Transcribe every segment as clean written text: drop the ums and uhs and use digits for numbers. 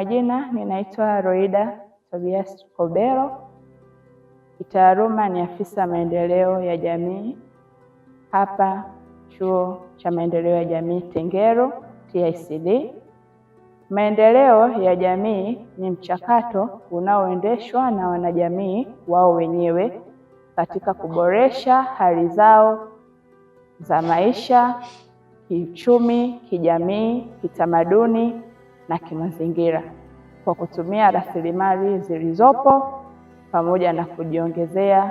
majina ninaitwa Roida Tobias Kobelo. Kitaaluma ni afisa maendeleo ya jamii hapa Chuo cha Maendeleo ya Jamii Tengeru TICD. Maendeleo ya jamii ni mchakato unaoendeshwa na wanajamii wao wenyewe katika kuboresha hali zao za maisha, kiuchumi, kijamii, kitamaduni na kimazingira kwa kutumia rasilimali zilizopo pamoja na kujiongezea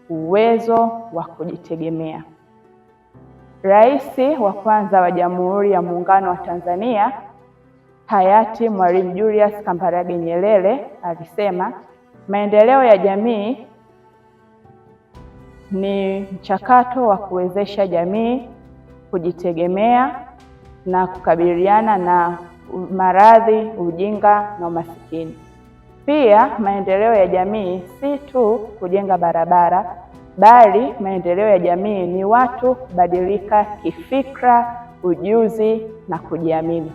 uwezo wa kujitegemea. Rais wa kwanza wa Jamhuri ya Muungano wa Tanzania hayati Mwalimu Julius Kambarage Nyerere alisema maendeleo ya jamii ni mchakato wa kuwezesha jamii kujitegemea na kukabiliana na maradhi, ujinga na umasikini. Pia maendeleo ya jamii si tu kujenga barabara, bali maendeleo ya jamii ni watu kubadilika kifikra, ujuzi na kujiamini.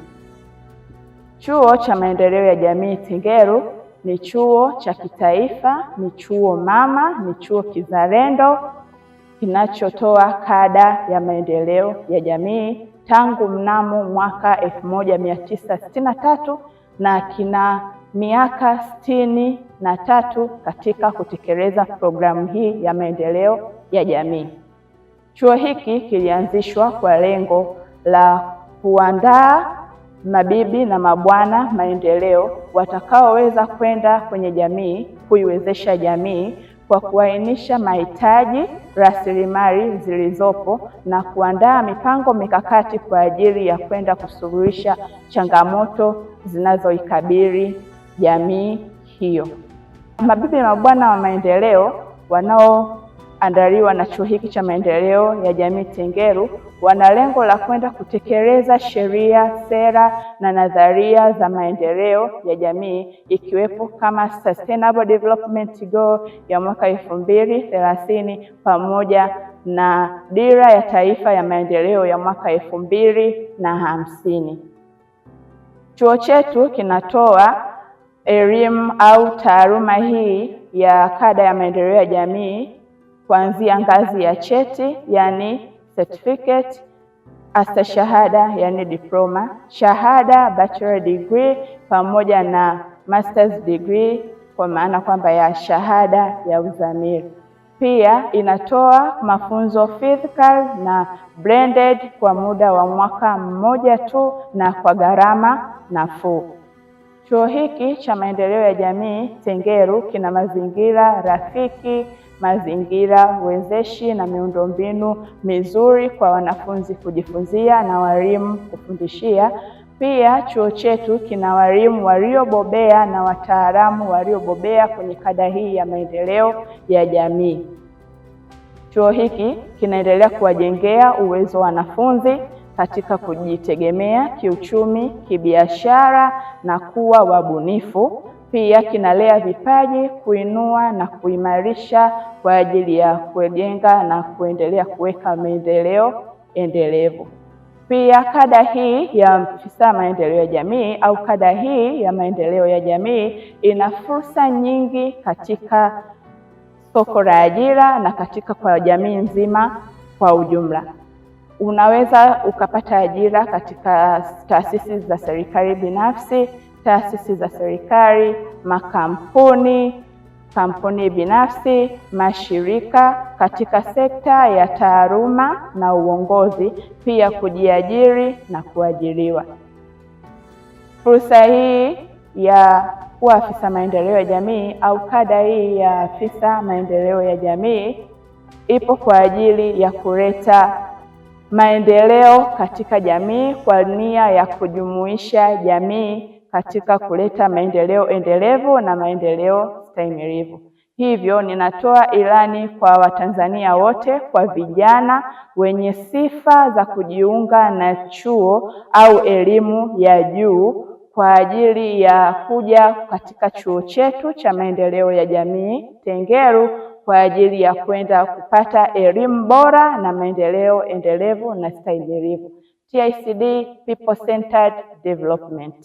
Chuo cha Maendeleo ya Jamii Tengeru ni chuo cha kitaifa, ni chuo mama, ni chuo kizalendo kinachotoa kada ya maendeleo ya jamii tangu mnamo mwaka 1963 na kina miaka 63 katika kutekeleza programu hii ya maendeleo ya jamii. Chuo hiki kilianzishwa kwa lengo la kuandaa mabibi na mabwana maendeleo watakaoweza kwenda kwenye jamii kuiwezesha jamii kwa kuainisha mahitaji, rasilimali zilizopo na kuandaa mipango mikakati kwa ajili ya kwenda kusuluhisha changamoto zinazoikabili jamii hiyo. Mabibi na mabwana wa maendeleo wanaoandaliwa na chuo hiki cha maendeleo ya jamii Tengeru wana lengo la kwenda kutekeleza sheria, sera na nadharia za maendeleo ya jamii ikiwepo kama Sustainable Development Goal ya mwaka 2030 pamoja na Dira ya Taifa ya Maendeleo ya mwaka 2050. Chuo chetu kinatoa elimu au taaluma hii ya kada ya maendeleo ya jamii kuanzia ngazi ya cheti, yani certificate, astashahada yani diploma, shahada bachelor degree pamoja na master's degree kwa maana kwamba ya shahada ya uzamili. Pia inatoa mafunzo physical na blended kwa muda wa mwaka mmoja tu na kwa gharama nafuu. Chuo hiki cha maendeleo ya jamii Tengeru kina mazingira rafiki, mazingira wezeshi na miundombinu mizuri kwa wanafunzi kujifunzia na walimu kufundishia. Pia chuo chetu kina walimu waliobobea na wataalamu waliobobea kwenye kada hii ya maendeleo ya jamii. Chuo hiki kinaendelea kuwajengea uwezo wa wanafunzi katika kujitegemea kiuchumi, kibiashara na kuwa wabunifu. Pia kinalea vipaji, kuinua na kuimarisha kwa ajili ya kujenga na kuendelea kuweka maendeleo endelevu. Pia kada hii ya afisa maendeleo ya jamii au kada hii ya maendeleo ya jamii ina fursa nyingi katika soko la ajira na katika kwa jamii nzima kwa ujumla. Unaweza ukapata ajira katika taasisi za serikali binafsi, taasisi za serikali, makampuni, kampuni binafsi, mashirika katika sekta ya taaluma na uongozi, pia kujiajiri na kuajiriwa. Fursa hii ya kuwa afisa maendeleo ya jamii au kada hii ya afisa maendeleo ya jamii ipo kwa ajili ya kuleta maendeleo katika jamii kwa nia ya kujumuisha jamii katika kuleta maendeleo endelevu na maendeleo stahimilivu. Hivyo ninatoa ilani kwa Watanzania wote, kwa vijana wenye sifa za kujiunga na chuo au elimu ya juu kwa ajili ya kuja katika chuo chetu cha maendeleo ya jamii Tengeru kwa ajili ya kwenda kupata elimu bora na maendeleo endelevu na stahimilivu. TICD, People Centered Development.